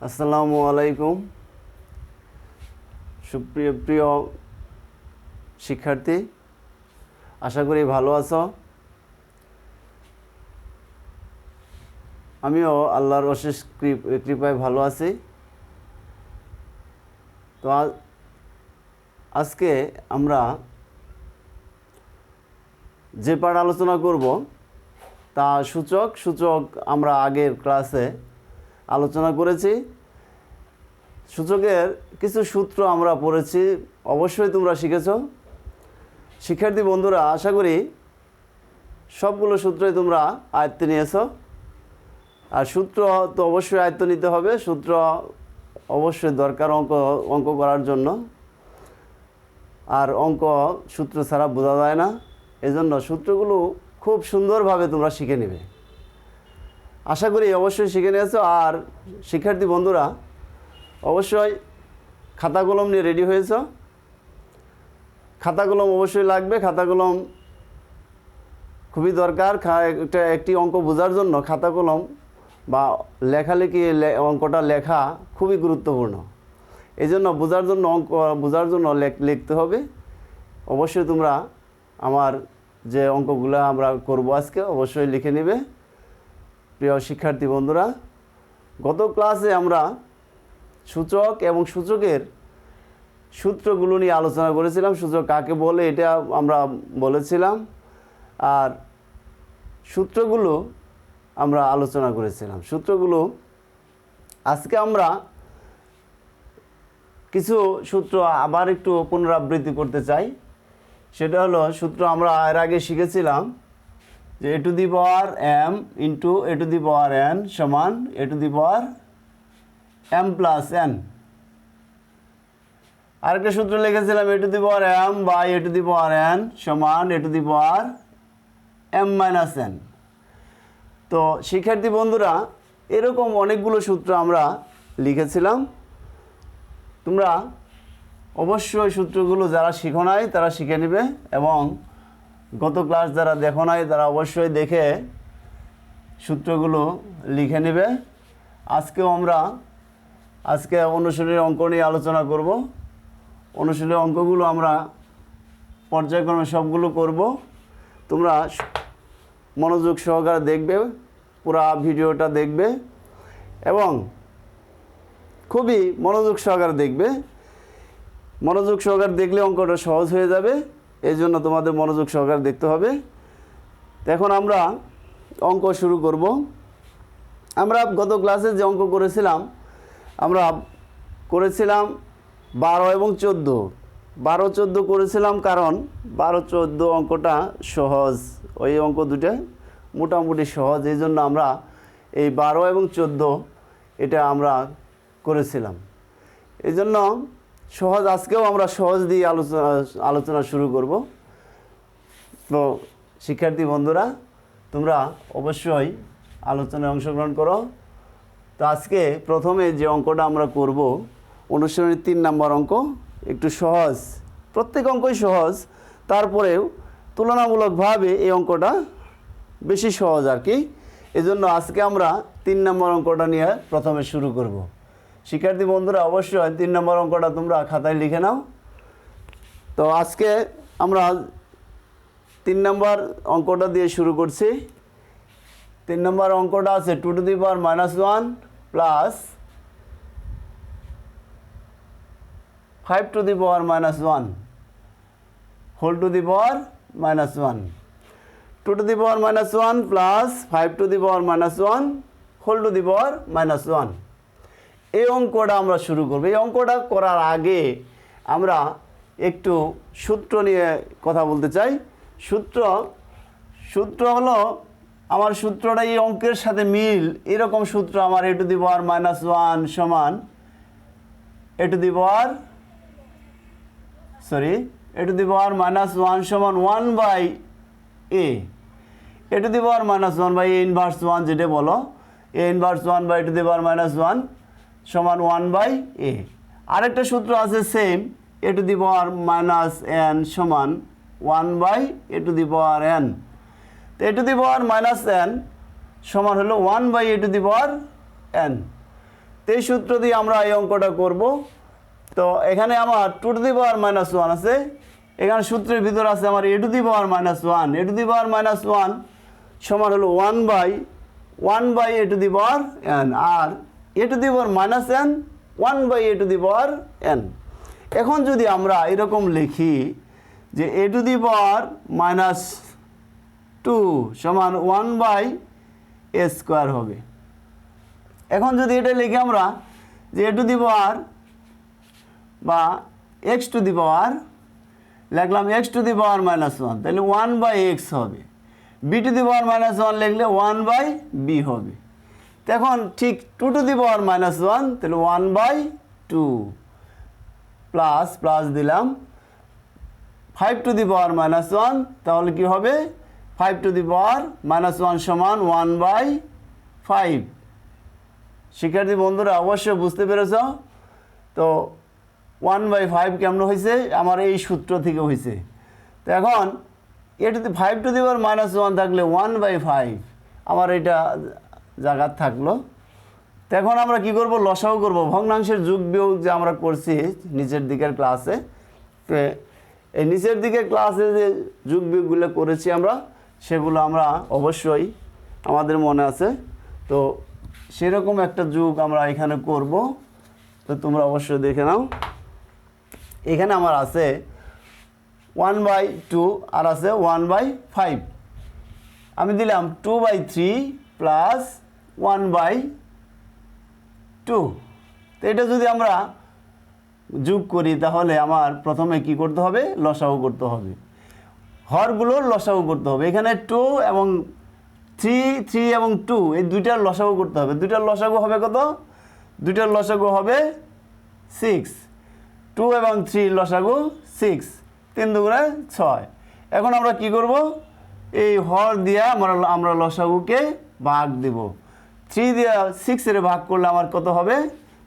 আসসালামু আলাইকুম সুপ্রিয় শিক্ষার্থী, আশা করি ভালো আছো। আমিও আল্লাহর অশেষ কৃপায় ভালো আছি। তো আজকে আমরা যে পাঠ আলোচনা করব তা সূচক আমরা আগের ক্লাসে আলোচনা করেছি। সূচকের কিছু সূত্র আমরা পড়েছি, অবশ্যই তোমরা শিখেছ। শিক্ষার্থী বন্ধুরা, আশা করি সবগুলো সূত্রই তোমরা আয়ত্তে নিয়েছ। আর সূত্র তো অবশ্যই আয়ত্ত নিতে হবে, সূত্র অবশ্যই দরকার অঙ্ক করার জন্য। আর অঙ্ক সূত্র ছাড়া বোঝা যায় না, এজন্য সূত্রগুলো খুব সুন্দরভাবে তোমরা শিখে নেবে। আশা করি অবশ্যই শিখে নিয়েছো। আর শিক্ষার্থী বন্ধুরা, অবশ্যই খাতা কলম নিয়ে রেডি হয়েছ। খাতা কলম অবশ্যই লাগবে, খাতা কলম খুবই দরকার। একটি অঙ্ক বোঝার জন্য খাতা কলম বা লেখালেখি অঙ্কটা লেখা খুবই গুরুত্বপূর্ণ। এই জন্য বোঝার জন্য লিখতে হবে। অবশ্যই তোমরা আমার যে অঙ্কগুলো আমরা করব আজকে অবশ্যই লিখে নেবে। প্রিয় শিক্ষার্থী বন্ধুরা, গত ক্লাসে আমরা সূচক এবং সূচকের সূত্রগুলো নিয়ে আলোচনা করেছিলাম। সূচক কাকে বলে এটা আমরা বলেছিলাম, আর সূত্রগুলো আমরা আলোচনা করেছিলাম। সূত্রগুলো আজকে আমরা কিছু সূত্র আবার একটু পুনরাবৃত্তি করতে চাই। সেটা হলো সূত্র আমরা এর আগে শিখেছিলাম যে a to the power m into a to the power n সমান a to the power m plus n। আরেকটা সূত্র লিখেছিলাম a to the power m by a to the power n সমান a to the power m minus n। তো শিক্ষার্থী বন্ধুরা, এরকম অনেকগুলো সূত্র আমরা লিখেছিলাম। তোমরা অবশ্যই সূত্রগুলো যারা শিখো নাই তারা শিখে নেবে, এবং গত ক্লাস যারা দেখো নাই তারা অবশ্যই দেখে সূত্রগুলো লিখে নেবে। আজকে অনুশীলনের অঙ্ক নিয়ে আলোচনা করব। অনুশীলনের অঙ্কগুলো আমরা পর্যায়ক্রমে সবগুলো করব। তোমরা মনোযোগ সহকারে দেখবে, পুরা ভিডিওটা দেখবে এবং খুবই মনোযোগ সহকারে দেখবে। মনোযোগ সহকারে দেখলে অঙ্কটা সহজ হয়ে যাবে, এই জন্য তোমাদের মনোযোগ সহকারে দেখতে হবে। তো এখন আমরা অঙ্ক শুরু করব। আমরা গত ক্লাসে যে অঙ্ক করেছিলাম, আমরা করেছিলাম 12 এবং 14। 12-14 করেছিলাম কারণ 12-14 অঙ্কটা সহজ, ওই অঙ্ক দুটো মোটামুটি সহজ, এই জন্য আমরা এই 12 এবং 14 এটা আমরা করেছিলাম। এই জন্য সহজ, আজকেও আমরা সহজ দিয়ে আলোচনা শুরু করব। তো শিক্ষার্থী বন্ধুরা, তোমরা অবশ্যই আলোচনায় অংশগ্রহণ করো। তো আজকে প্রথমে যে অঙ্কটা আমরা করব, অনুশীলনের 3 নম্বর অঙ্ক, একটু সহজ। প্রত্যেক অঙ্কই সহজ, তারপরেও তুলনামূলকভাবে এই অঙ্কটা বেশি সহজ আর কি। এজন্য আজকে আমরা 3 নম্বর অঙ্কটা নিয়ে প্রথমে শুরু করব। শিক্ষার্থী বন্ধুরা, অবশ্যই 3 নম্বর অঙ্কটা তোমরা খাতায় লিখে নাও। তো আজকে আমরা 3 নম্বর অঙ্কটা দিয়ে শুরু করছি। 3 নম্বর অঙ্কটা আছে 2 to the power -1 plus 5 to the power -1 whole to the power -1। 2 to the power -1 plus 5 to the power -1 whole to the power -1। এই অঙ্কটা আমরা শুরু করব। এই অঙ্কটা করার আগে আমরা একটু সূত্র নিয়ে কথা বলতে চাই। সূত্র হলো, আমার সূত্রটা এই অঙ্কের সাথে মিল, এরকম সূত্র আমার a টু দি পাওয়ার -1 সমান a টু দি পাওয়ার -1 সমান 1 by a। a to the power -1 by a inverse 1 যেটা বলো, a inverse 1 by a to the power -1 সমান 1 বাই a। আরেকটা সূত্র আছে same, a to the power -n সমান 1 by a to the power n। তো a to the power -n সমান হলো 1 by a to the power n। তো এই সূত্র দিয়ে আমরা এই অঙ্কটা করব। তো এখানে আমার two to the power minus one আছে, এখানে সূত্রের ভিতর আছে আমার A to the power minus one. A to the power minus one সমান হলো one by A to the power N, আর A to the power minus N one by A to the power N. এখন যদি আমরা এরকম লিখি যে A to the power minus two সমান ওয়ান বাই এ স্কোয়ার হবে। এখন যদি এটা লিখি আমরা যে এ টু দি পাওয়ার বা এক্স টু দি পাওয়ার, লিখলাম X to the power minus one, তাহলে ওয়ান বাই এক্স হবে। B to the power minus one লিখলে ওয়ান বাই বি হবে। এখন ঠিক two to the power minus one, তাহলে one by two plus plus দিলাম five to the power minus one, তাহলে কি হবে five to the power minus one সমান ওয়ান বাই ফাইভ। শিক্ষার্থী বন্ধুরা অবশ্যই বুঝতে পেরেছ। তো ওয়ান বাই ফাইভ কেমন হয়েছে, আমার এই সূত্র থেকে হয়েছে। তো এখন এটাতে five to the power minus one থাকলে ওয়ান বাই ফাইভ আমার এটা জায়গার থাকলো। তো এখন আমরা কি করব, লসাগু করব। ভগ্নাংশের যোগ বিয়োগ যে আমরা করছি নিচের দিকের ক্লাসে, তো এই নিচের দিকের ক্লাসে যে যোগ বিয়োগগুলো করেছি আমরা, সেগুলো আমরা অবশ্যই আমাদের মনে আছে। তো সেরকম একটা যোগ আমরা এখানে করব। তো তোমরা অবশ্যই দেখে নাও। এখানে আমার আছে ওয়ান বাই টু আর আছে ওয়ান বাই ফাইভ। আমি দিলাম two by three plus one by two. তো এটা যদি আমরা যোগ করি তাহলে আমার প্রথমে কি করতে হবে, লসাগু করতে হবে, হরগুলোর লসাগু করতে হবে। এখানে টু এবং থ্রি এবং টু এই দুইটার লসাগু করতে হবে। দুইটার লসাগু হবে কত, দুইটার লসাগু হবে সিক্স। টু এবং থ্রি লসাগু সিক্স, তিন দুগুণে ছয়। এখন আমরা কি করব, এই হর দিয়ে আমরা লসাগুকে ভাগ দেব। থ্রি দিয়ে সিক্সের ভাগ করলে আমার কত হবে,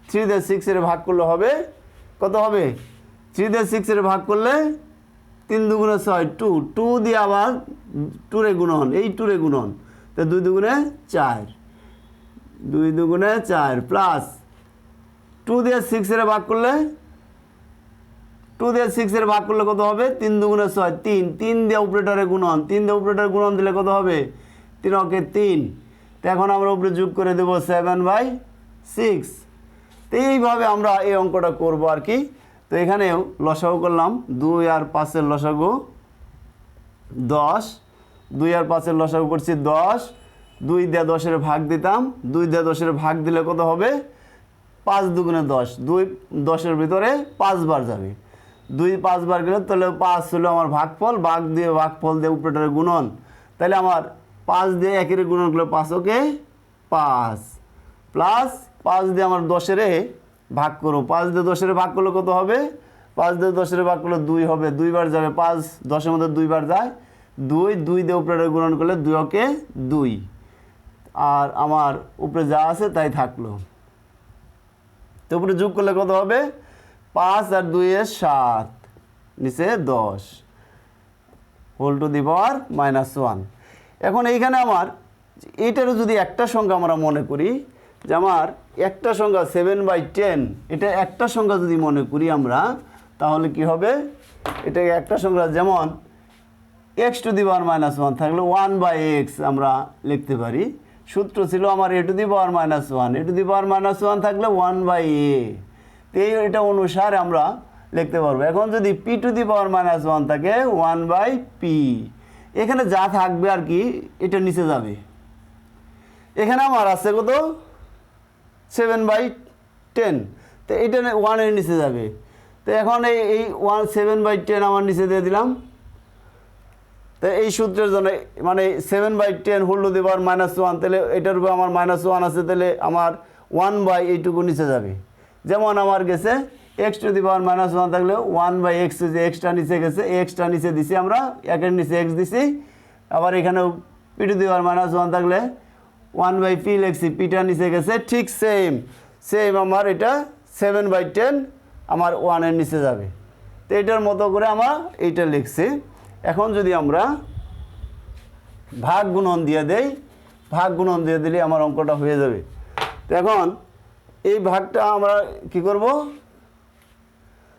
থ্রি দিয়ে সিক্সের ভাগ করলে হবে কত হবে, থ্রি দিয়ে সিক্সের ভাগ করলে তিন দুগুণে ছয়, টু, টু দিয়ে আবার টুরে গুণন, এই টুরে গুণন, তো দুই দুগুণে চার, দুই দুগুণে চার প্লাস টু দিয়ে সিক্সের ভাগ করলে, টু দিয়ে সিক্সের ভাগ করলে কত হবে, তিন দুগুণে ছয়, তিন, তিন দিয়ে অপারেটরে গুণন, তিন দিয়ে অপারেটরে গুণন দিলে কত হবে, তিন অকে তিন। তো এখন আমরা উপরে যোগ করে দেব সেভেন বাই সিক্স। তো এইভাবে আমরা এই অঙ্কটা করব আর কি। তো এখানেও লসাগু করলাম, দুই আর পাঁচের লসাগু 10, দুই আর পাঁচের লসাগু করছি 10, দুই দিয়ে 10-এর ভাগ দিতাম, দুই দিয়ে 10-এর ভাগ দিলে কত হবে, পাঁচ দুগুণে 10, দুই 10-এর ভিতরে 5 বার যাবে, দুই 5 বার গেলে তাহলে 5 হলো আমার ভাগফল, ভাগফল দিয়ে উপরেটারে গুণন, তাহলে আমার 5 দিয়ে 1-এর গুণন করলে 5 ওকে 5 প্লাস 5 দিয়ে আমার 10-এর ভাগ করো, 5 দিয়ে 10-এর ভাগ করলে কত হবে, 5 দিয়ে 10-এর ভাগ করলে 2 হবে, 2 বার যাবে, 5 10-এর মধ্যে 2 বার যায়, 2 দিয়ে উপরে গুণন করলে 2 ওকে 2, আর আমার উপরে যা আছে তাই থাকলো। তো উপরে যোগ করলে কত হবে, 5 আর 2 এ 7, নিচে 10 whole to the power minus 1। এখন এইখানে আমার এইটারও যদি একটা সংখ্যা আমরা মনে করি, যে আমার একটা সংখ্যা 7/10, এটা একটা সংখ্যা যদি মনে করি আমরা, তাহলে কি হবে, এটা একটা সংখ্যা যেমন x to the power minus 1 থাকলে 1/x আমরা লিখতে পারি। সূত্র ছিল আমার a to the power minus 1, a to the power minus 1 থাকলে 1/a, তো এটা অনুসারে আমরা লিখতে পারবো। এখন যদি p two the power minus 1 থাকে 1/p, এখানে যা থাকবে আর কি এটা নিচে যাবে। এখানে আমার আছে কত, 7/10, তো এটা 1-এর নিচে যাবে। তো এখন এই 7/10 আমার নিচে দিয়ে দিলাম। তো এই সূত্রের জন্য মানে 7/10 whole to the power minus 1, তাহলে এটার উপর আমার মাইনাস 1 আছে, তাহলে আমার 1/, এইটুকু নিচে যাবে। যেমন আমার গেছে x to the power minus 1 থাকলে 1/x, যে এক্সটা নিচে গেছে, এক্সটা নিচে দিছি আমরা, 1-এর নিচে x দিছি। আবার এখানেও p two the power minus 1 থাকলে 1/p লিখছি, পিটা নিচে গেছে, ঠিক সেম আমার এটা 7/10 আমার 1-এর নিচে যাবে। তো এটার মতো করে আমার এইটা লিখছি। এখন যদি আমরা ভাগ গুণন দিয়ে দিলে আমার অঙ্কটা হয়ে যাবে। তো এখন এই ভাগটা আমরা কি করব,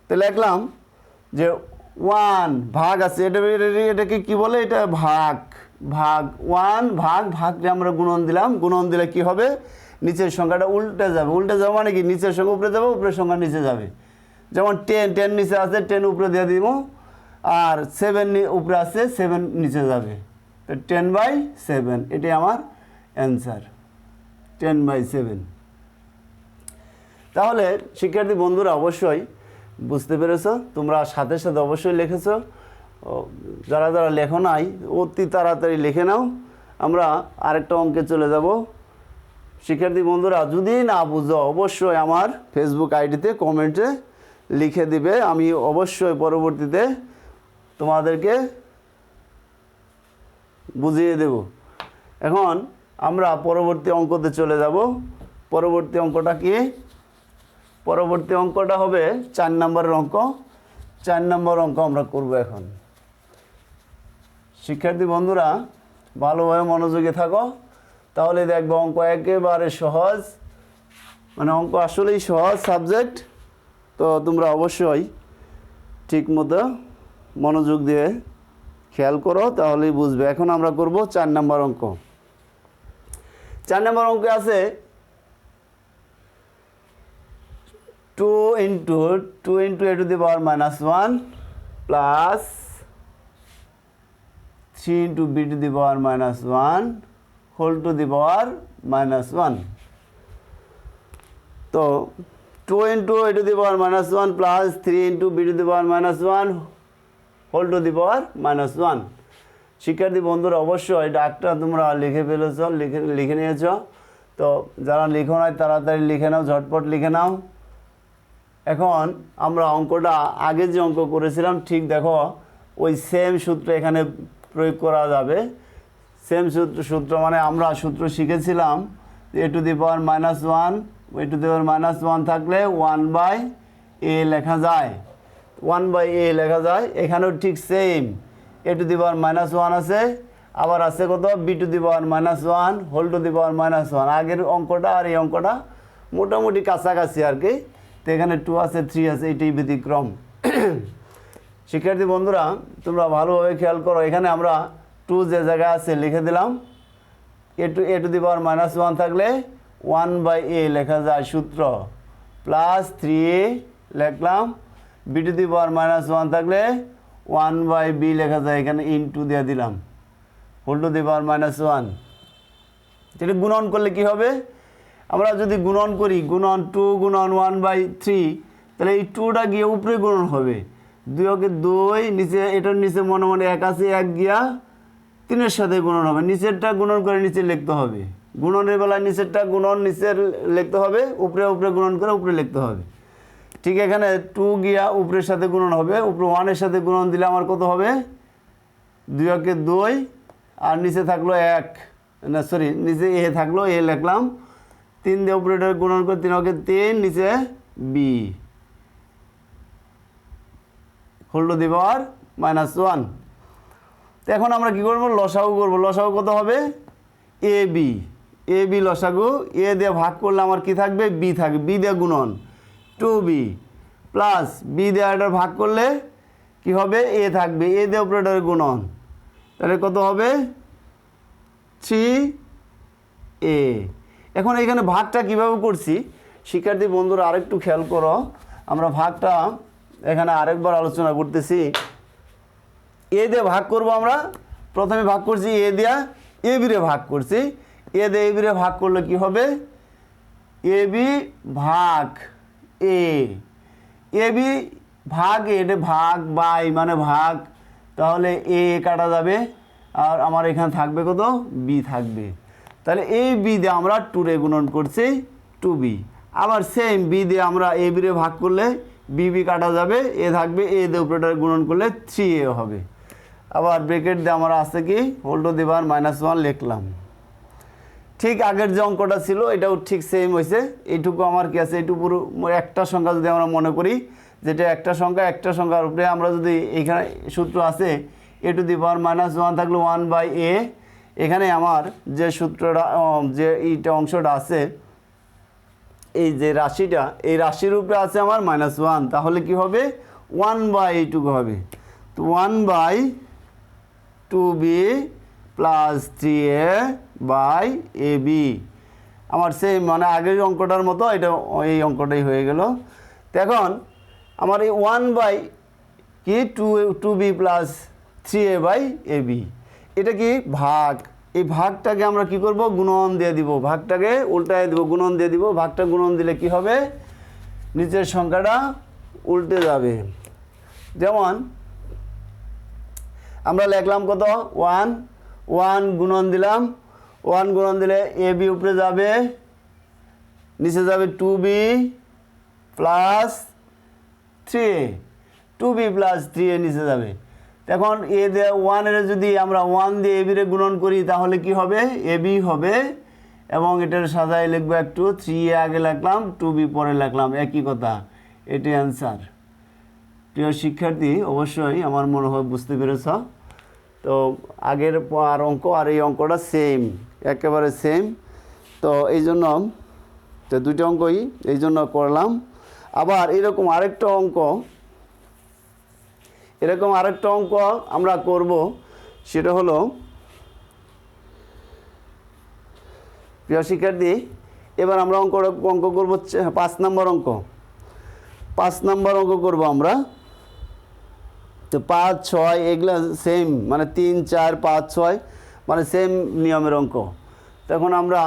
তো লিখলাম যে 1 ভাগ আছে, এটাকে কি বলে, এটা ভাগ 1 ভাগটা আমরা গুণন দিলাম, গুণন দিলে কি হবে, নিচের সংখ্যাটা উল্টে যাবে মানে কি নিচের সংখ্যা উপরে যাবে, উপরের সংখ্যা নিচে যাবে। যেমন 10 নিচে আছে, 10 উপরে দিয়ে দিব, আর 7 উপরে আছে, 7 নিচে যাবে, তো 10/7 এটাই আমার অ্যান্সার, 10/7। তাহলে শিক্ষার্থী বন্ধুরা অবশ্যই বুঝতে পেরেছো, তোমরা সাথে সাথে অবশ্যই লিখেছো, যারা যারা লেখো নাই অতি তাড়াতাড়ি লিখে নাও। আমরা আরেকটা অঙ্কে চলে যাব। শিক্ষার্থী বন্ধুরা যদি না বুঝো অবশ্যই আমার ফেসবুক আইডিতে কমেন্টে লিখে দিবে, আমি অবশ্যই পরবর্তীতে তোমাদেরকে বুঝিয়ে দেব। এখন আমরা পরবর্তী অঙ্কতে চলে যাব। পরবর্তী অঙ্কটা কি, পরবর্তী অঙ্কটা হবে 4 নম্বরের অঙ্ক। 4 নম্বর অঙ্ক আমরা করব এখন। শিক্ষার্থী বন্ধুরা ভালোভাবে মনোযোগী থাকো, তাহলে দেখবো অঙ্ক একেবারে সহজ, মানে অঙ্ক আসলেই সহজ সাবজেক্ট। তো তোমরা অবশ্যই ঠিক মতো মনোযোগ দিয়ে খেয়াল করো, তাহলেই বুঝবে। এখন আমরা করব 4 নম্বর অঙ্ক। 4 নম্বর অঙ্কে আছে 2 into a to the power -1 plus 3 into b to the power -1 whole to the power -1. তো 2 into a to the power -1 plus 3 into b to the power -1 whole to the power -1। শিক্ষার্থী বন্ধুরা অবশ্যই ডাকটা তোমরা লিখে ফেলেছ, লিখে নিয়েছ। তো যারা লিখো নাই তাড়াতাড়ি লিখে নাও, ঝটপট লিখে নাও। এখন আমরা অঙ্কটা আগে যে অঙ্ক করেছিলাম ঠিক দেখো ওই সেম সূত্র এখানে প্রয়োগ করা যাবে। সেম সূত্র মানে আমরা সূত্র শিখেছিলাম a to the power -1, a to the power -1 থাকলে 1/a লেখা যায়, 1/a লেখা যায়। এখানেও ঠিক same a to the power -1 আছে, আবার আছে কত b to the power -1 whole to the power -1। আগের অঙ্কটা আর এই অঙ্কটা মোটামুটি কাছাকাছি আর কি। তো এখানে 2 আছে, 3 আছে, এটাই ব্যতিক্রম। শিক্ষার্থী বন্ধুরা তোমরা ভালোভাবে খেয়াল করো, এখানে আমরা 2 যে জায়গায় আছে লিখে দিলাম। a to the power -1 থাকলে 1/a লেখা যায় সূত্র, প্লাস 3a লিখলাম। b to the power -1 থাকলে 1/b লেখা যায়, এখানে ইনটু দিয়ে দিলাম, whole to the power -1। যেটা গুণন করলে কি হবে, আমরা যদি গুণন করি, গুণন 2 গুণন 1/3, তাহলে এই 2টা গিয়ে উপরে গুণন হবে, 2 2, নিচে এটার নিচে মনে মনে 1 আছে, 1 গিয়া 3-এর সাথে গুণন হবে, নিচেরটা গুণন করে নিচে লিখতে হবে। গুণনের বেলায় নিচেরটা গুণন নিচে লিখতে হবে, উপরে উপরে গুণন করে উপরে লিখতে হবে। ঠিক এখানে 2 গিয়া উপরের সাথে গুণন হবে, উপরে 1-এর সাথে গুণন দিলে আমার কত হবে, 2 2, আর নিচে থাকলো 1, না সরি নিচে a থাকলো, a লিখলাম। 3 দিয়ে উপরে গুণন করে 3 নিচে b whole to the power -1। তো এখন আমরা কি করব, লসাগু করব। লসাগু কত হবে, ab লসাগু, a দিয়ে ভাগ করলে আমার কি থাকবে, b থাকবে, b দিয়ে গুণন 2b প্লাস b দিয়ে এটা ভাগ করলে কি হবে, a থাকবে, a দিয়ে উপরে গুণন, তাহলে কত হবে 3a। এখন এখানে ভাগটা কিভাবে করছি শিক্ষার্থী বন্ধুরা আরেকটু খেয়াল করো, আমরা ভাগটা এখানে আরেকবার আলোচনা করতেছি। এ দিয়ে ভাগ করব, আমরা প্রথমে ভাগ করছি এ দিয়া, এ বিরে ভাগ করছি, এ দিয়ে এ বিরে ভাগ করলে কি হবে, এ বি ভাগ এ বি ভাগ এটা ভাগ বাই মানে ভাগ, তাহলে এ কাটা যাবে, আর আমার এখানে থাকবে কত, বি থাকবে। তাহলে এই বি দিয়ে আমরা 2 রে গুণন করছি 2b, আবার সেম বি দিয়ে আমরা এ বিরে ভাগ করলে বি কাটা যাবে, এ থাকবে, এ দিয়ে উপরেটা গুণন করলে 3a হবে। আবার ব্রেকেট দিয়ে আমরা আছে কি হোল টু দি পাওয়ার -1 লিখলাম। ঠিক আগের যে অঙ্কটা ছিল এটাও ঠিক সেম হয়েছে। এইটুকু আমার কি আছে, এইটুকু পুরো একটা সংখ্যা যদি আমরা মনে করি, যেটা একটা সংখ্যার উপরে আমরা যদি এইখানে সূত্র আছে a টু দি পাওয়ার -1 থাকলে 1/a, এখানে আমার যে সূত্রটা যে এইটা অংশটা আছে এই যে রাশিটা, এই রাশির উপরে আছে আমার -1, তাহলে কি হবে 1/এইটুকু হবে। তো 1/2b প্লাস 3a/ab আমার সেই মানে আগের অঙ্কটার মতো এটা এই অঙ্কটাই হয়ে গেল। তো এখন আমার এই 2b প্লাস 3a/ab এটা কি ভাগ, এই ভাগটাকে আমরা কি করব গুণন দিয়ে দিব, ভাগটাকে উল্টায় দিব, গুণন দিয়ে দিব। ভাগটা গুণন দিলে কি হবে নিচের সংখ্যাটা উল্টে যাবে। যেমন আমরা লিখলাম কত 1 গুণন দিলাম, 1 গুণন দিলে ab উপরে যাবে, নিচে যাবে 2b plus 3a, 2b plus 3a নিচে যাবে। এখন এ দিয়ে 1 এর যদি আমরা 1 দিয়ে ab রে গুণন করি তাহলে কি হবে ab হবে, এবং এটার সাজায় লিখবো একটু 3a আগে লিখলাম 2b পরে লিখলাম, একই কথা, এটি অ্যান্সার। প্রিয় শিক্ষার্থী অবশ্যই আমার মনে হয় বুঝতে পেরেছ। তো আগের আর অঙ্ক আর এই অঙ্কটা সেম, একেবারে সেম। তো এই জন্য তো দুটো অঙ্কই এই জন্য করলাম। আবার এরকম আরেকটা অঙ্ক আমরা করব, সেটা হলো প্রিয় শিক্ষার্থী এবার আমরা অঙ্ক করব 5 নম্বর অঙ্ক। 5 নম্বর অঙ্ক করব আমরা। তো 5, 6 এগুলা সেম, মানে 3, 4, 5, 6 মানে সেম নিয়মের অঙ্ক। তখন আমরা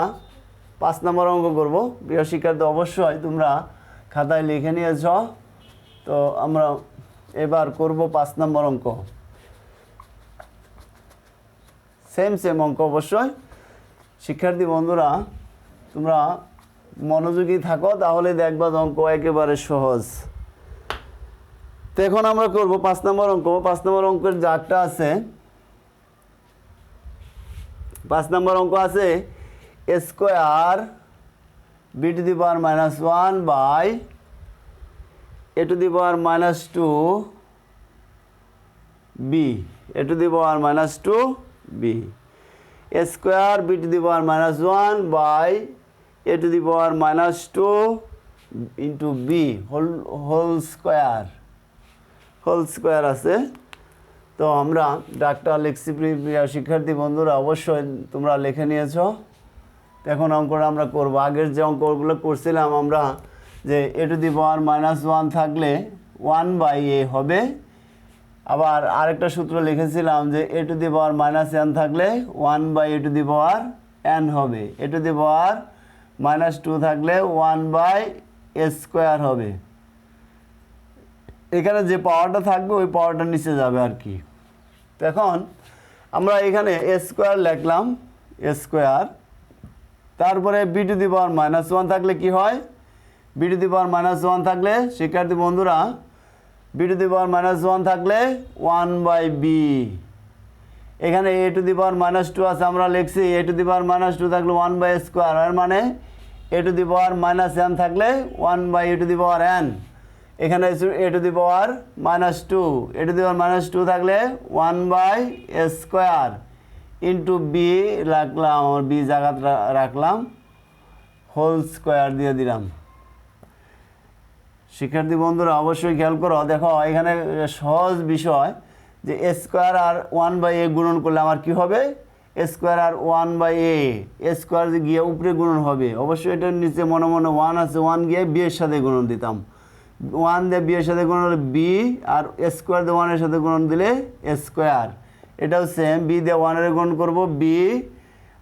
5 নম্বর অঙ্ক করব। প্রিয় শিক্ষার্থী অবশ্যই তোমরা খাতায় লিখে নিয়েছ। তো আমরা এবার করব 5 নম্বর অঙ্ক, সেম অঙ্ক। অবশ্যই শিক্ষার্থী বন্ধুরা তোমরা মনোযোগী থাকো, তাহলে দেখবা অঙ্ক একেবারে সহজ। তো এখন আমরা করব 5 নম্বর অঙ্ক। 5 নম্বর অঙ্কের জারটা আছে, 5 নম্বর অঙ্ক আছে square b to the power -1 by a to the power -2b, a to the power -2b, a square b to the power -1 by a to the power -2 into b whole square আছে। তো আমরা doctor লিখছি। প্রিয় শিক্ষার্থী বন্ধুরা অবশ্যই তোমরা লিখে নিয়েছ। এখন অঙ্কটা আমরা করব। আগের যে অঙ্কগুলো করছিলাম আমরা যে a to the power -1 থাকলে 1/a হবে। আবার আরেকটা সূত্র লিখেছিলাম যে a to the power -n থাকলে 1/a to the power n হবে, a to the power -2 থাকলে 1/a² হবে। এখানে যে পাওয়ারটা থাকবে ওই পাওয়ারটা নিচে যাবে আর কি। তো এখন আমরা এখানে a² লিখলাম, a², তারপরে b to the power -1 থাকলে কি হয়, b to the power -1 থাকলে শিক্ষার্থী বন্ধুরা b to the power -1 থাকলে 1/b। এখানে a to the power -2 আছে, আমরা লিখছি a to the power -2 থাকলে 1/a², এর মানে a to the power -n থাকলে 1/a to the power n। এখানে a to the power -2, a to the power -2 থাকলে 1/a² ইন্টু b রাখলাম, b জায়গাটা রাখলাম, হোল স্কোয়ার দিয়ে দিলাম। শিক্ষার্থী বন্ধুরা অবশ্যই খেয়াল করো, দেখো এখানে সহজ বিষয় যে a² আর 1/a গুণন করলে আমার কি হবে, a² আর 1/a গিয়ে উপরে গুণন হবে। অবশ্যই এটার নিচে মনে 1 আছে, 1 গিয়ে b এর সাথে গুণন দিতাম, 1 দিয়ে b এর সাথে গুণন হলে b, আর a² দিয়ে 1 এর সাথে গুণন দিলে a²। এটাও সেম, b দিয়ে 1 এর গুণন করব b,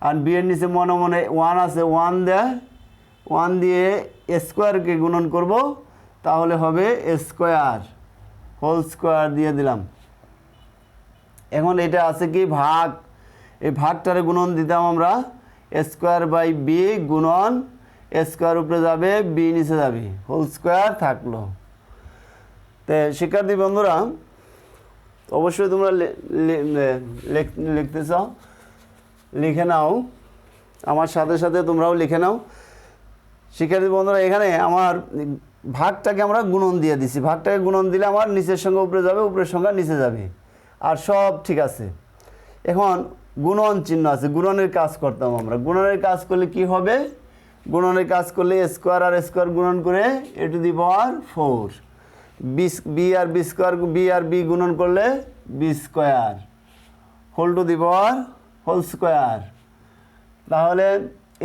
আর b এর নিচে মনে 1 আছে, 1 দিয়ে a²কে গুণন করব, তাহলে হবে a², হোল স্কোয়ার দিয়ে দিলাম। এখন এটা আছে কি ভাগ, এই ভাগটারে গুণন দিতাম আমরা, a²/b গুণন a² উপরে যাবে, b নিচে যাবে, হোল স্কোয়ার থাকলো। তো শিক্ষার্থী বন্ধুরা অবশ্যই তোমরা লিখতে চাও লিখে নাও, আমার সাথে সাথে তোমরাও লিখে নাও। শিক্ষার্থী বন্ধুরা এখানে আমার ভাগটাকে আমরা গুণন দিয়ে দিছি, ভাগটাকে গুণন দিলে আমার নিচের সংখ্যা উপরে যাবে, উপরের সংখ্যা নিচে যাবে, আর সব ঠিক আছে। এখন গুণন চিহ্ন আছে, গুণনের কাজ করতাম আমরা। গুণনের কাজ করলে কি হবে, গুণনের কাজ করলে স্কোয়ার আর স্কোয়ার গুণন করে A to the power 4, B আর বি স্কোয়ার বি আর বি গুণন করলে B square whole to the power whole square. তাহলে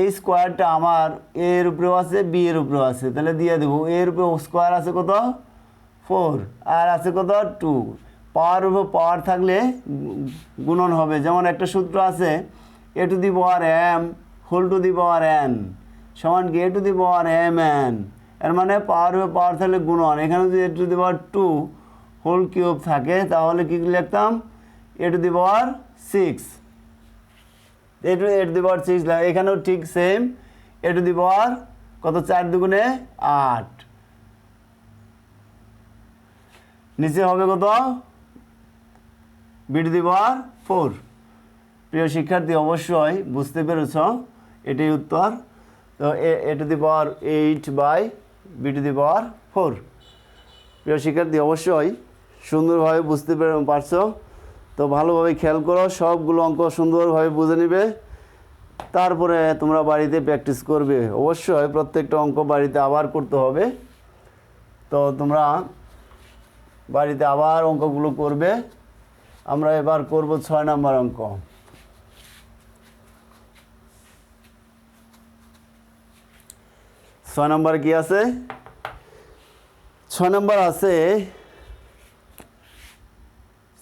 এই স্কোয়ারটা আমার এর উপরেও আছে বি এর উপরেও আছে, তাহলে দিয়ে দেবো এর উপরে স্কোয়ার আছে কত 4 আর আছে কত 2। পাওয়ার উপর পাওয়ার থাকলে গুণন হবে, যেমন একটা সূত্র আছে A to the power M whole to the power N সমান কি A to the power M N, এর মানে পাওয়ার উপর পাওয়ার থাকলে গুণন। এখানে যদি A to the power 2 whole cube থাকে তাহলে কি লিখতাম এ to the power 6, A to the পাওয়ার 6। এখানেও ঠিক সেম এ টু দি পাওয়ার কত 4 দুগুণে 8, নিচে হবে কত বি টু দি পাওয়ার 4। প্রিয় শিক্ষার্থী অবশ্যই বুঝতে পেরেছ এটাই উত্তর। তো A to the power 8 by B to the power 4। প্রিয় শিক্ষার্থী অবশ্যই সুন্দরভাবে বুঝতে পারছো। তো ভালোভাবে খেয়াল করো, সবগুলো অঙ্ক সুন্দরভাবে বুঝে নিবে, তারপরে তোমরা বাড়িতে প্র্যাকটিস করবে। অবশ্যই প্রত্যেকটা অঙ্ক বাড়িতে আবার করতে হবে। তো তোমরা বাড়িতে আবার অঙ্কগুলো করবে। আমরা এবার করব 6 নম্বর অঙ্ক। 6 নম্বর কি আছে? 6 নম্বর আছে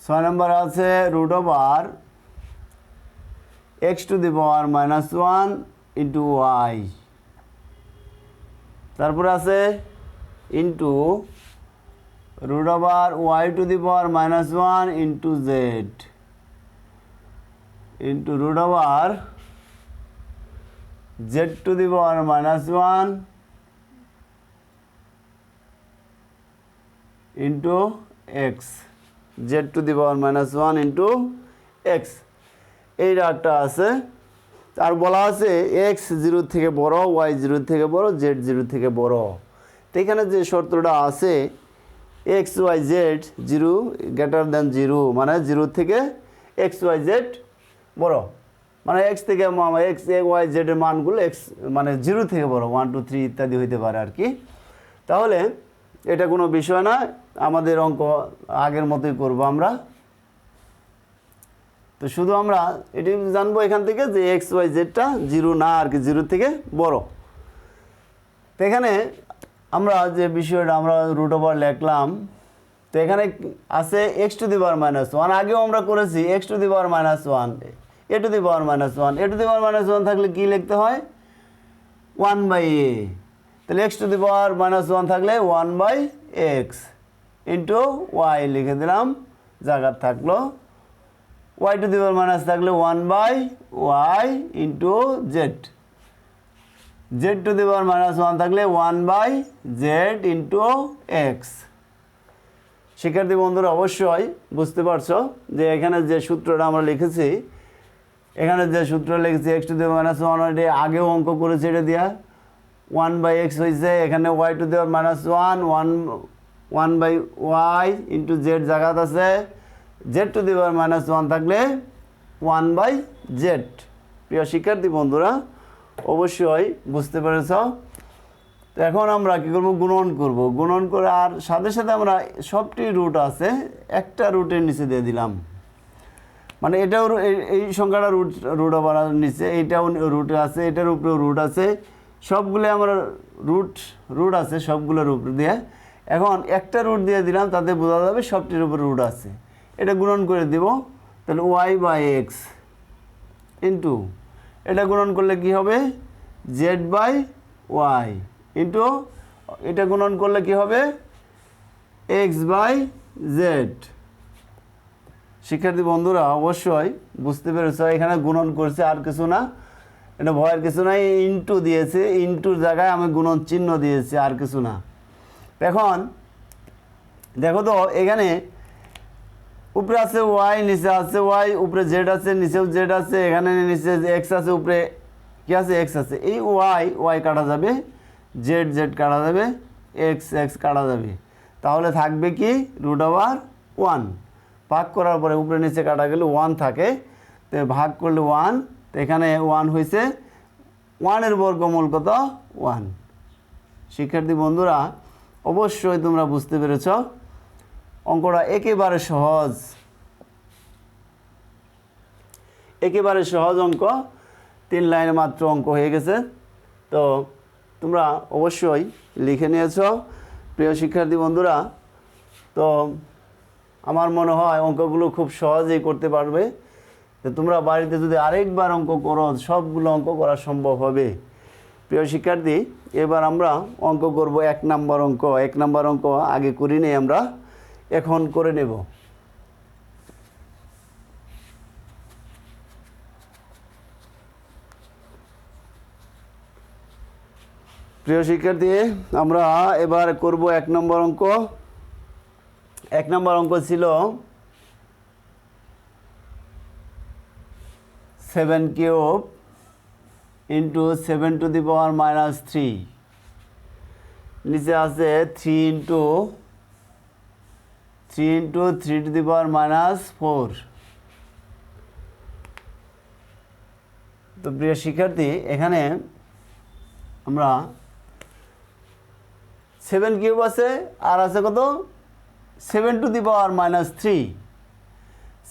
6 নম্বর আছে root over x to the power -1 into y, তারপরে আছে into root over y to the power -1 into z into root over z to the power -1 into x, z to the power -1 into x. এই রাগটা আছে। আর বলা আছে x 0 থেকে বড়, Y 0 থেকে বড়, জেড 0 থেকে বড়। তো এখানে যে শর্তটা আছে x y z 0 greater than 0, মানে 0 থেকে এক্স ওয়াই জেড বড়, মানে এক্স থেকে এক্স ওয়াই জেডের মানগুলো এক্স মানে 0 থেকে বড়, 1 2 3 ইত্যাদি হইতে পারে আর কি। তাহলে এটা কোনো বিষয় না, আমাদের অঙ্ক আগের মতোই করব আমরা। তো শুধু আমরা এটি জানবো এখান থেকে যে এক্স ওয়াই জেডটা 0 না আর কি, 0 থেকে বড়। তো এখানে আমরা যে বিষয়টা আমরা রুট ওভার লিখলাম, তো এখানে আছে এক্স টু দি পাওয়ার -1, আগেও আমরা করেছি X to the power -1 A to the power -1, A to the power -1 থাকলে কি লিখতে হয় 1 বাই এ, তাহলে এক্স টু দি পাওয়ার -1 থাকলে 1 বাই এক্স ইন্টু ওয়াই লিখে দিলাম, জায়গা থাকলো Y to the power minus থাকলে 1 by Y into Z, Z to the power -1 থাকলে 1 বাই জেড ইন্টু এক্স। শিক্ষার্থী বন্ধুরা অবশ্যই বুঝতে পারছো যে এখানে যে সূত্রটা আমরা লিখেছি, এখানে যে সূত্র লিখেছি এক্স টু দি পাওয়ার -1, এটা আগেও অঙ্ক করেছি, এটা দিয়া 1 বাই এক্স হয়েছে, এখানে y to the power -1 1 by Y into z জায়গাত আছে, জেড টু দি পাওয়ার -1 থাকলে 1 বাই জেড। প্রিয় শিক্ষার্থী বন্ধুরা অবশ্যই বুঝতে পেরেছ। তো এখন আমরা কী করবো, গুণন করব, গুণন করে আর সাথে সাথে আমরা সবটি রুট আছে একটা রুটের নিচে দিয়ে দিলাম, মানে এটাও এই সংখ্যাটা রুট ওভার নিচে, এইটাও রুটে আছে, এটার উপরেও রুট আছে, সবগুলো আমরা রুট আছে সবগুলোর উপর দিয়ে। এখন একটা রুট দিয়ে দিলাম, তাতে বোঝা যাবে সবটির উপর রুট আছে। এটা গুণন করে দিব, তাহলে ওয়াই বাই এক্স ইন্টু এটা গুণন করলে কি হবে জেড বাই ওয়াই ইন্টু এটা গুণন করলে কি হবে এক্স বাই জেড। শিক্ষার্থী বন্ধুরা অবশ্যই বুঝতে পেরেছ, এখানে গুণন করছে আর কিছু না, এটা ভয়ের কিছু নাই, ইন্টু দিয়েছে, ইন্টুর জায়গায় আমি গুণন চিহ্ন দিয়েছি, আর কিছু না। এখন দেখো তো এখানে উপরে আছে ওয়াই, নিচে আছে ওয়াই, উপরে জেড আছে, নিচেও জেড আছে, এখানে নিচে এক্স আছে, উপরে কি আছে এক্স আছে। এই ওয়াই কাটা যাবে, জেড কাটা যাবে, এক্স কাটা যাবে, তাহলে থাকবে কি √1। ভাগ করার পরে উপরে নিচে কাটা গেলে 1 থাকে, তো ভাগ করলে 1, তো এখানে 1 হয়েছে, ওয়ানের বর্গমূল কত 1। শিক্ষার্থী বন্ধুরা অবশ্যই তোমরা বুঝতে পেরেছ অঙ্কটা একেবারে সহজ, একেবারে সহজ অঙ্ক, 3 লাইনে মাত্র অঙ্ক হয়ে গেছে। তো তোমরা অবশ্যই লিখে নিয়েছ প্রিয় শিক্ষার্থী বন্ধুরা। তো আমার মনে হয় অঙ্কগুলো খুব সহজেই করতে পারবে। তো তোমরা বাড়িতে যদি আরেকবার অঙ্ক করো সবগুলো অঙ্ক করা সম্ভব হবে। প্রিয় শিক্ষার্থী এবার আমরা অঙ্ক করব 1 নম্বর অঙ্ক। 1 নম্বর অঙ্ক আগে করি নেই, আমরা এখন করে নেব। প্রিয় শিক্ষার্থী আমরা এবার করব 1 নম্বর অঙ্ক। 1 নম্বর অঙ্ক ছিল 7 কিউব ইন্টু 7 টু দি পাওয়ার -3, নিচে আছে 3 ইন্টু 3 টু দি পাওয়ার -4। তো প্রিয় শিক্ষার্থী এখানে আমরা 7 কিউব আছে আর আছে কত 7 two the power -3,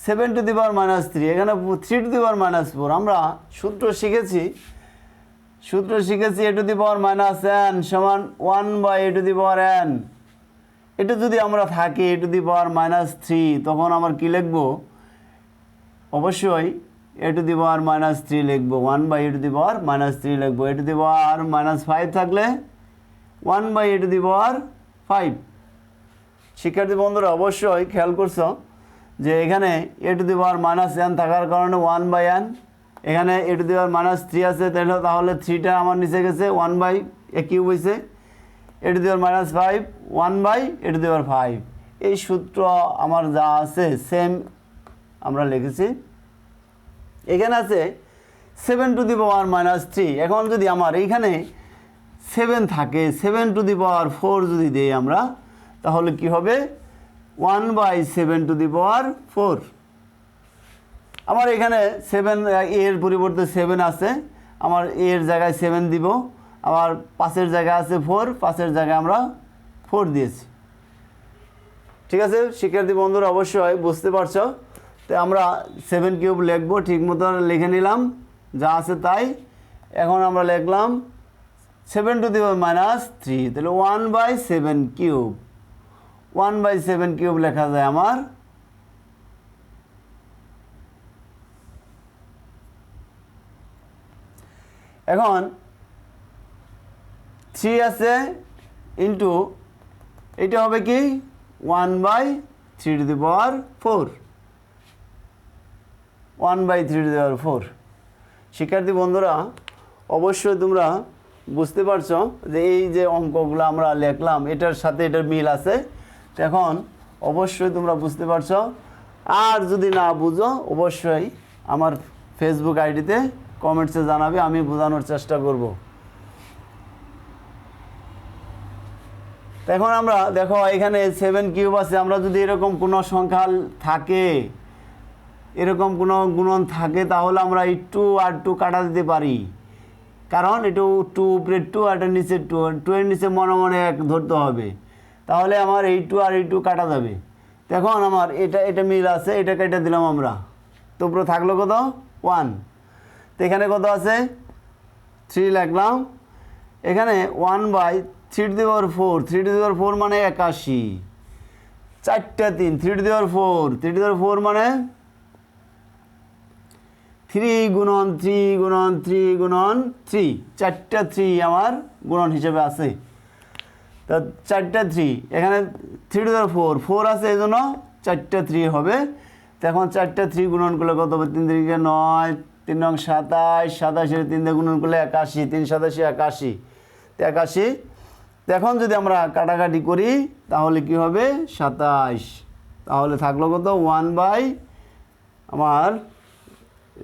7 two the পাওয়ার -3, এখানে 3 টু দি পাওয়ার -4। আমরা সূত্র শিখেছি a to the power -n সমান 1/a to the power n। এটা যদি আমরা থাকি a টু দি পাওয়ার -3 তখন আমার কি লিখব, অবশ্যই a টু দি পাওয়ার -3 লিখব, 1/a টু দি পাওয়ার -3 লিখব। a টু দি পাওয়ার -5 থাকলে 1/a টু দি পাওয়ার 5। শিক্ষার্থী বন্ধুরা অবশ্যই খেয়াল করছো যে এখানে a to the power -n থাকার কারণে 1/n, এখানে a টু দি পাওয়ার -3 আছে, তাহলে 3টা আমার নিচে গেছে, 1/a কিউব হয়েছে, a to the power -5 1/a to the power 5। এই সূত্র আমার যা আছে সেম আমরা লিখেছি। এখানে আছে 7 টু দি পাওয়ার -3। এখন যদি আমার এইখানে 7 থাকে, 7 টু দি পাওয়ার 4 যদি দেই আমরা, তাহলে কি হবে 1/7 টু দি পাওয়ার 4। আমার এখানে 7 এর পরিবর্তে 7 আছে, আমার এর জায়গায় 7 দিব, আমার 5-এর জায়গায় আছে 4, 5-এর জায়গায় আমরা 4 দিয়েছি। ঠিক আছে শিক্ষার্থী বন্ধুরা অবশ্যই বুঝতে পারছো। তো আমরা 7 কিউব লিখবো, ঠিক মতো লিখে নিলাম যা আছে তাই। এখন আমরা লিখলাম 7 টু দি পাওয়ার -3, তাহলে 1/7 কিউব, 1/7 কিউব লেখা যায় আমার। এখন 3 আছে ইন্টু এটা হবে কি 1/3 two the power 4, 1/3 two the power 4। শিক্ষার্থী বন্ধুরা অবশ্যই তোমরা বুঝতে পারছো যে এই যে অঙ্কগুলো আমরা লিখলাম এটার সাথে এটার মিল আছে। এখন অবশ্যই তোমরা বুঝতে পারছো। আর যদি না বুঝো অবশ্যই আমার ফেসবুক আইডিতে কমেন্টসে জানাবে, আমি বোঝানোর চেষ্টা করব। এখন আমরা দেখো এখানে 7 কিউব আছে, আমরা যদি এরকম কোনো সংখ্যা থাকে, এরকম কোনো গুণন থাকে, তাহলে আমরা এই 2 আর 2 কাটা দিতে পারি, কারণ এটা 2 উপরে 2 আর এটার নিচে 2, 2 এর নিচে মনে মনে 1 ধরতে হবে, তাহলে আমার এই 2 আর এই 2 কাটা যাবে। এখন আমার এটা মিল আছে, এটা কেটে দিলাম আমরা, তো উপরে থাকলো কত 1। তো এখানে কত আছে 3 লিখলাম, এখানে 1/3 two the power 4, 3 two the power 4 মানে 81, 4টা 3, 3 two the power 4, 3 two the power 4 মানে 3 গুণন 3 গুণন 3 গুণন 3, 4টা 3 আমার গুণন হিসেবে আছে। তা 4টা 3, এখানে 3 টু দি পাওয়ার 4, 4 আছে এই জন্য 4টা 3 হবে। তো এখন 4টা 3 গুণন করলে কত হবে, 3 3 9, 3 নং 27, 27 3 দিয়ে গুণন করলে 81, 3 87 81, তো 81। তো এখন যদি আমরা কাটাকাটি করি তাহলে কি হবে 27, তাহলে থাকলো কত 1/ আমার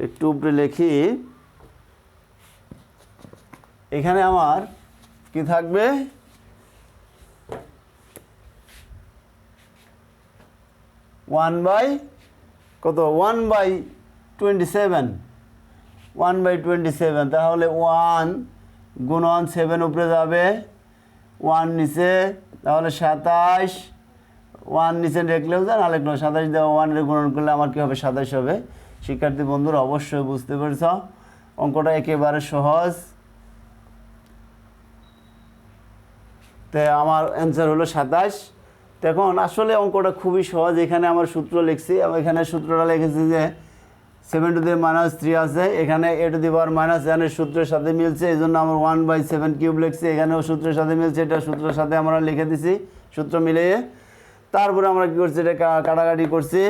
একটু উপরে লিখি, এখানে আমার কি থাকবে 1/কত 1/27, 1/27, তাহলে 1 গুণন 7 উপরে যাবে, 1 নিচে, তাহলে 27, 1 নিচে লিখলেও যা, না লিখলেও 27 দেওয়া 1 এর গুণন করলে আমার কী হবে? 27 হবে। শিক্ষার্থী বন্ধুরা অবশ্যই বুঝতে পেরেছ, অঙ্কটা একেবারে সহজ। তো আমার অ্যান্সার হলো 27। এখন আসলে অঙ্কটা খুবই সহজ। এখানে আমার সূত্র লিখছি, এবং এখানে সূত্রটা লিখেছি যে 7⁻³ আছে, এখানে a⁻−n এর সূত্রের সাথে মিলছে, এই জন্য আমার 1/7³ লিখছি, এখানেও সূত্রের সাথে মিলছে, এটা সূত্রের সাথে আমরা লিখে দিছি সূত্র মিলিয়ে। তারপরে আমরা কী করছি? এটা কাটাকাটি করছি,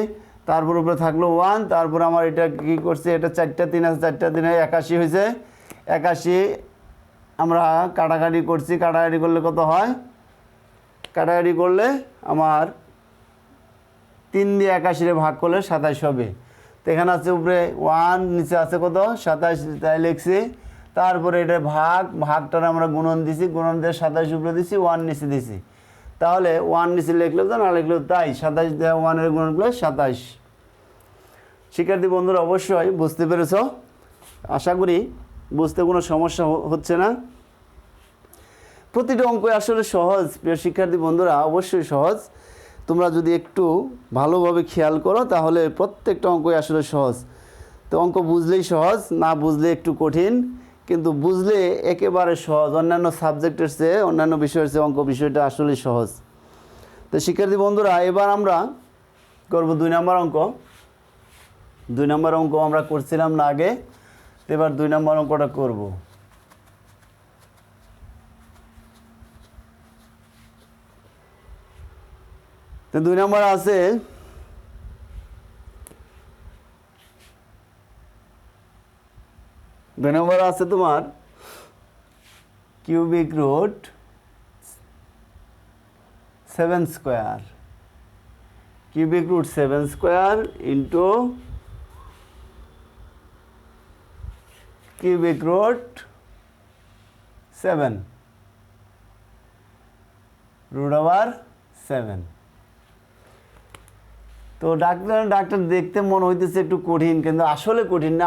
তারপর উপরে থাকলো 1, তারপর আমার এটা কী করছি? এটা 4টা 3 আছে, 4টা 3 81 হয়েছে। 81 আমরা কাটাকাটি করছি, কাটাকাটি করলে কত হয়? কাটাকাটি করলে আমার 3 দিয়ে 81 ভাগ করলে 27 হবে। তো এখানে আছে উপরে 1, নিচে আছে কত? 27, তাই লিখছি। তারপরে এটা ভাগটার আমরা গুণন দিছি, গুণন দিয়ে 27 উপরে দিছি, 1 নিচে দিছি। তাহলে 1 নিচে লিখলেও তো, না লিখলেও তাই, 27 দিয়ে 1 এর গুণন করলে 27। শিক্ষার্থী বন্ধুরা অবশ্যই বুঝতে পেরেছ, আশা করি বুঝতে কোনো সমস্যা হচ্ছে না। প্রতিটা অঙ্ক আসলে সহজ প্রিয় শিক্ষার্থী বন্ধুরা, অবশ্যই সহজ। তোমরা যদি একটু ভালোভাবে খেয়াল করো তাহলে প্রত্যেকটা অঙ্কই আসলে সহজ। তো অঙ্ক বুঝলেই সহজ, না বুঝলে একটু কঠিন, কিন্তু বুঝলে একেবারে সহজ। অন্যান্য সাবজেক্টের চেয়ে, অন্যান্য বিষয়ের চেয়ে অঙ্ক বিষয়টা আসলেই সহজ। তো শিক্ষার্থী বন্ধুরা এবার আমরা করব 2 নম্বর অঙ্ক। 2 নম্বর অঙ্ক আমরা করছিলাম না আগে, তো এবার 2 নম্বর অঙ্কটা করব। তো 2 নম্বর আছে, তোমার cubic root 7² cubic root 7² into cubic root 7 √7। তো ডাক্তার দেখতে মনে হইতেছে একটু কঠিন, কিন্তু আসলে কঠিন না।